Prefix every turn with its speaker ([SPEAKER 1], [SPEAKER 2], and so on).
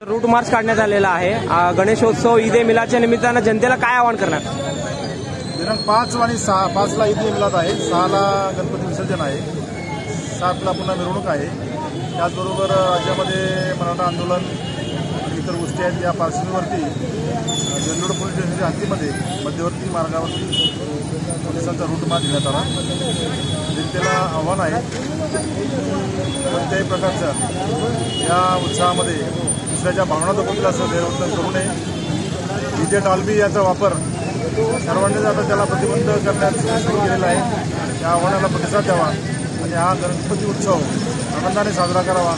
[SPEAKER 1] Route march काढण्यात आलेला आहे। गणेशोत्सव ईद ए मिलादच्या निमित्तानं जनतेला काय आवाहन करणार?
[SPEAKER 2] दिनांक 5 आणि 6, 5ला ईद ए मिलाद आहे, 6ला गणपती विसर्जन आहे, 7ला पुन्हा मिरवणूक आहे। त्याचबरोबर राज्यामध्ये मराठा आंदोलन आणि इतर गोष्टी आहेत। या पार्श्वभूमीवरती जल्लोड पोलीस स्टेशनच्या हद्दीमध्ये मध्यवर्ती मार्गावरती पोलिसांचा रूट मार्च घेण्यात आला। जनतेला आव्हान आहे कोणत्याही प्रकारच्या या उत्साहामध्ये दुसऱ्याच्या भावना दुखवतील असं गैरवर्तन करू नये। डीजे डॉल्बी याचा वापर सर्वांनीच आता त्याला प्रतिबंध करण्यास सुरू केलेला आहे। या आव्हानाला प्रतिसाद द्यावा आणि हा गणपती उत्सव आनंदाने साजरा करावा।